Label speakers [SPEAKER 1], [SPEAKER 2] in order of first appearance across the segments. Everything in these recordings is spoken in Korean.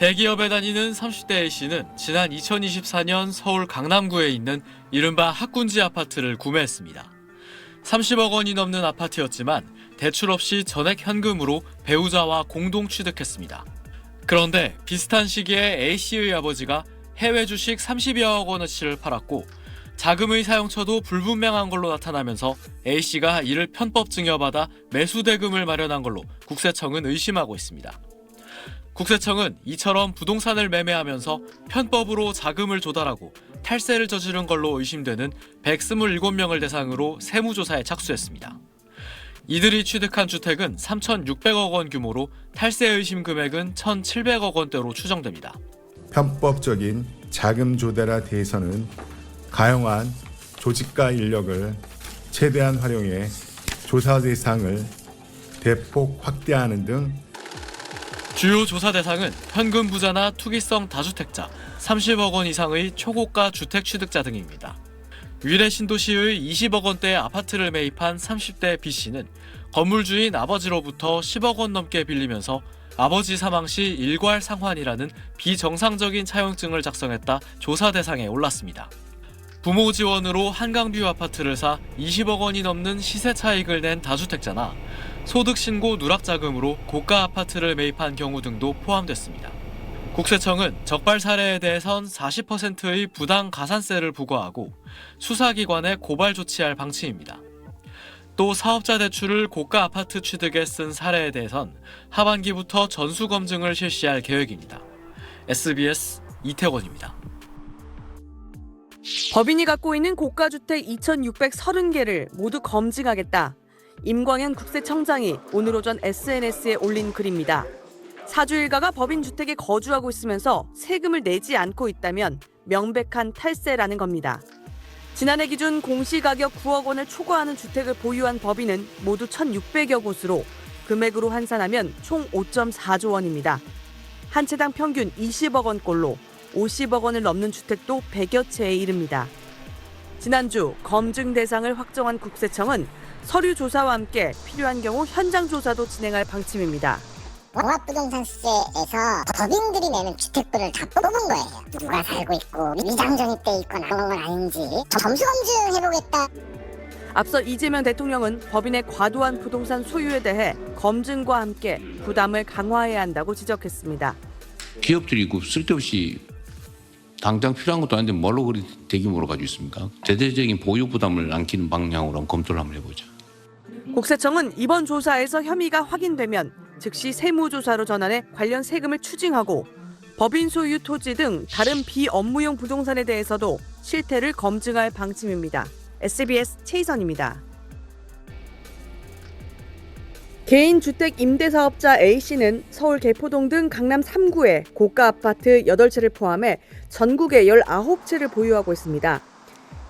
[SPEAKER 1] 대기업에 다니는 30대 A씨는 지난 2024년 서울 강남구에 있는 이른바 학군지 아파트를 구매했습니다. 30억 원이 넘는 아파트였지만 대출 없이 전액 현금으로 배우자와 공동 취득했습니다. 그런데 비슷한 시기에 A씨의 아버지가 해외 주식 30여억 원어치를 팔았고 자금의 사용처도 불분명한 걸로 나타나면서 A씨가 이를 편법 증여받아 매수 대금을 마련한 걸로 국세청은 의심하고 있습니다. 국세청은 이처럼 부동산을 매매하면서 편법으로 자금을 조달하고 탈세를 저지른 걸로 의심되는 127명을 대상으로 세무조사에 착수했습니다. 이들이 취득한 주택은 3,600억 원 규모로 탈세 의심 금액은 1,700억 원대로 추정됩니다.
[SPEAKER 2] 편법적인 자금 조달에 대해서는 가용한 조직과 인력을 최대한 활용해 조사 대상을 대폭 확대하는 등
[SPEAKER 1] 주요 조사 대상은 현금 부자나 투기성 다주택자, 30억 원 이상의 초고가 주택 취득자 등입니다. 위례 신도시의 20억 원대의 아파트를 매입한 30대 B씨는 건물 주인 아버지로부터 10억 원 넘게 빌리면서 아버지 사망 시 일괄 상환이라는 비정상적인 차용증을 작성했다 조사 대상에 올랐습니다. 부모 지원으로 한강뷰 아파트를 사 20억 원이 넘는 시세 차익을 낸 다주택자나 소득신고 누락자금으로 고가 아파트를 매입한 경우 등도 포함됐습니다. 국세청은 적발 사례에 대해선 40%의 부당 가산세를 부과하고 수사기관에 고발 조치할 방침입니다. 또 사업자 대출을 고가 아파트 취득에 쓴 사례에 대해선 하반기부터 전수검증을 실시할 계획입니다. SBS 이태원입니다.
[SPEAKER 3] 법인이 갖고 있는 고가주택 2,630개를 모두 검증하겠다. 임광현 국세청장이 오늘 오전 SNS에 올린 글입니다. 사주 일가가 법인 주택에 거주하고 있으면서 세금을 내지 않고 있다면 명백한 탈세라는 겁니다. 지난해 기준 공시가격 9억 원을 초과하는 주택을 보유한 법인은 모두 1,600여 곳으로 금액으로 환산하면 총 5.4조 원입니다. 한 채당 평균 20억 원꼴로 50억 원을 넘는 주택도 100여 채에 이릅니다. 지난주 검증 대상을 확정한 국세청은 서류 조사와 함께 필요한 경우 현장 조사도 진행할 방침입니다.
[SPEAKER 4] 종합부동산세에서 법인들이 내는 주택들을 다 뽑은 거예요. 누가 살고 있고 위장전입돼 있거나 그런 건 아닌지 점수 검증해보겠다.
[SPEAKER 3] 앞서 이재명 대통령은 법인의 과도한 부동산 소유에 대해 검증과 함께 부담을 강화해야 한다고 지적했습니다.
[SPEAKER 5] 기업들이 쓸데없이 당장 필요한 것도 아닌데 뭘로 그리 대규모로 가지고 있습니까? 대대적인 보유 부담을 안기는 방향으로 한번 검토를 한번 해보자.
[SPEAKER 3] 국세청은 이번 조사에서 혐의가 확인되면 즉시 세무조사로 전환해 관련 세금을 추징하고 법인 소유 토지 등 다른 비업무용 부동산에 대해서도 실태를 검증할 방침입니다. SBS 최희선입니다. 개인주택 임대사업자 A씨는 서울 개포동 등 강남 3구에 고가 아파트 8채를 포함해 전국에 19채를 보유하고 있습니다.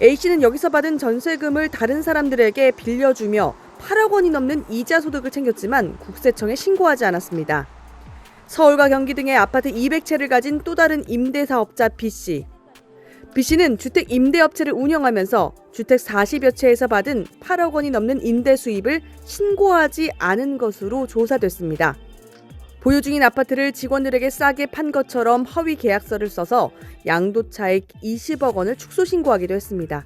[SPEAKER 3] A씨는 여기서 받은 전세금을 다른 사람들에게 빌려주며 8억 원이 넘는 이자 소득을 챙겼지만 국세청에 신고하지 않았습니다. 서울과 경기 등의 아파트 200채를 가진 또 다른 임대사업자 B씨. B씨는 주택 임대업체를 운영하면서 주택 40여 채에서 받은 8억 원이 넘는 임대 수입을 신고하지 않은 것으로 조사됐습니다. 보유 중인 아파트를 직원들에게 싸게 판 것처럼 허위 계약서를 써서 양도차익 20억 원을 축소 신고하기도 했습니다.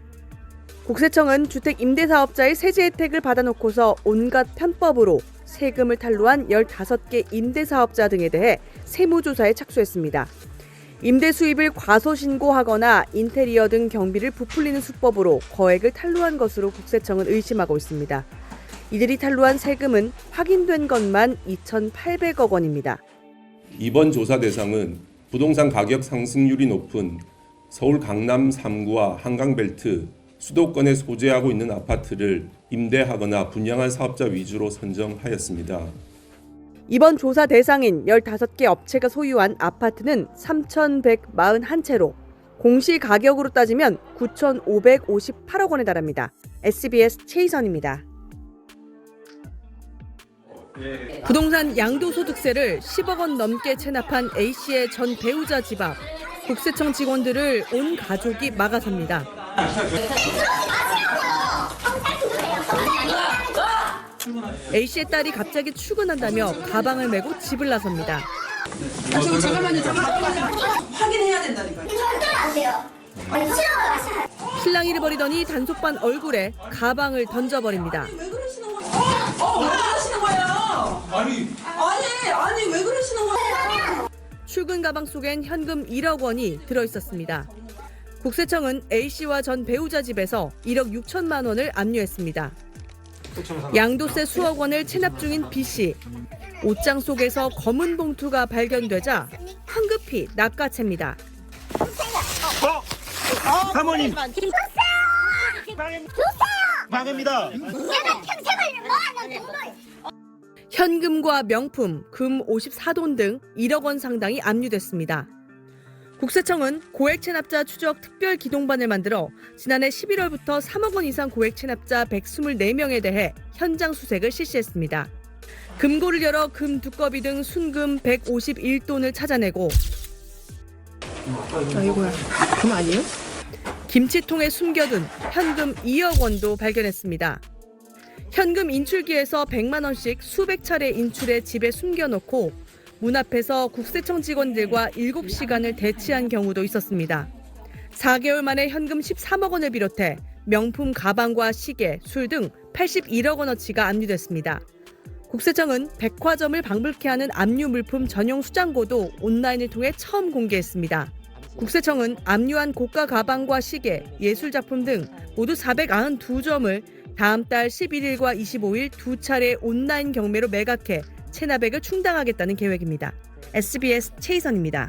[SPEAKER 3] 국세청은 주택 임대사업자의 세제 혜택을 받아놓고서 온갖 편법으로 세금을 탈루한 15개 임대사업자 등에 대해 세무조사에 착수했습니다. 임대 수입을 과소신고하거나 인테리어 등 경비를 부풀리는 수법으로 거액을 탈루한 것으로 국세청은 의심하고 있습니다. 이들이 탈루한 세금은 확인된 것만 2,800억 원입니다.
[SPEAKER 6] 이번 조사 대상은 부동산 가격 상승률이 높은 서울 강남 3구와 한강벨트, 수도권에 소재하고 있는 아파트를 임대하거나 분양한 사업자 위주로 선정하였습니다.
[SPEAKER 3] 이번 조사 대상인 15개 업체가 소유한 아파트는 3,141채로 공시 가격으로 따지면 9,558억 원에 달합니다. SBS 최희선입니다. 부동산 양도소득세를 10억 원 넘게 체납한 A씨의 전 배우자 집 앞. 국세청 직원들을 온 가족이 막아섭니다. A씨의 딸이 갑자기 출근한다며 가방을 메고 집을 나섭니다.
[SPEAKER 7] 잠깐만요. 확인해야 된다니까요.
[SPEAKER 4] 절대 안 돼요. 싫어요.
[SPEAKER 3] 실랑이를 벌이더니 단속반 얼굴에 가방을 던져버립니다.
[SPEAKER 7] 왜 그러시는 거예요? 왜 그러시는 거예요? 아니 왜 그러시는 거예요?
[SPEAKER 3] 출근 가방 속엔 현금 1억 원이 들어있었습니다. 국세청은 A씨와 전 배우자 집에서 1억 6천만 원을 압류했습니다. 양도세 수억 원을 체납 중인 B씨. 옷장 속에서 검은 봉투가 발견되자 황급히 낚아챕니다.
[SPEAKER 8] 사모님. 방입니다.
[SPEAKER 3] 현금과 명품, 금 54돈 등 1억 원 상당이 압류됐습니다. 국세청은 고액 체납자 추적 특별 기동반을 만들어 지난해 11월부터 3억 원 이상 고액 체납자 124명에 대해 현장 수색을 실시했습니다. 금고를 열어 금 두꺼비 등 순금 151돈을 찾아내고
[SPEAKER 7] 금 아니에요?
[SPEAKER 3] 김치통에 숨겨둔 현금 2억 원도 발견했습니다. 현금 인출기에서 100만 원씩 수백 차례 인출해 집에 숨겨놓고 문 앞에서 국세청 직원들과 7시간을 대치한 경우도 있었습니다. 4개월 만에 현금 13억 원을 비롯해 명품 가방과 시계, 술 등 81억 원어치가 압류됐습니다. 국세청은 백화점을 방불케 하는 압류 물품 전용 수장고도 온라인을 통해 처음 공개했습니다. 국세청은 압류한 고가 가방과 시계, 예술작품 등 모두 492점을 다음 달 11일과 25일 두 차례 온라인 경매로 매각해 체납액을 충당하겠다는 계획입니다. SBS 최희선입니다.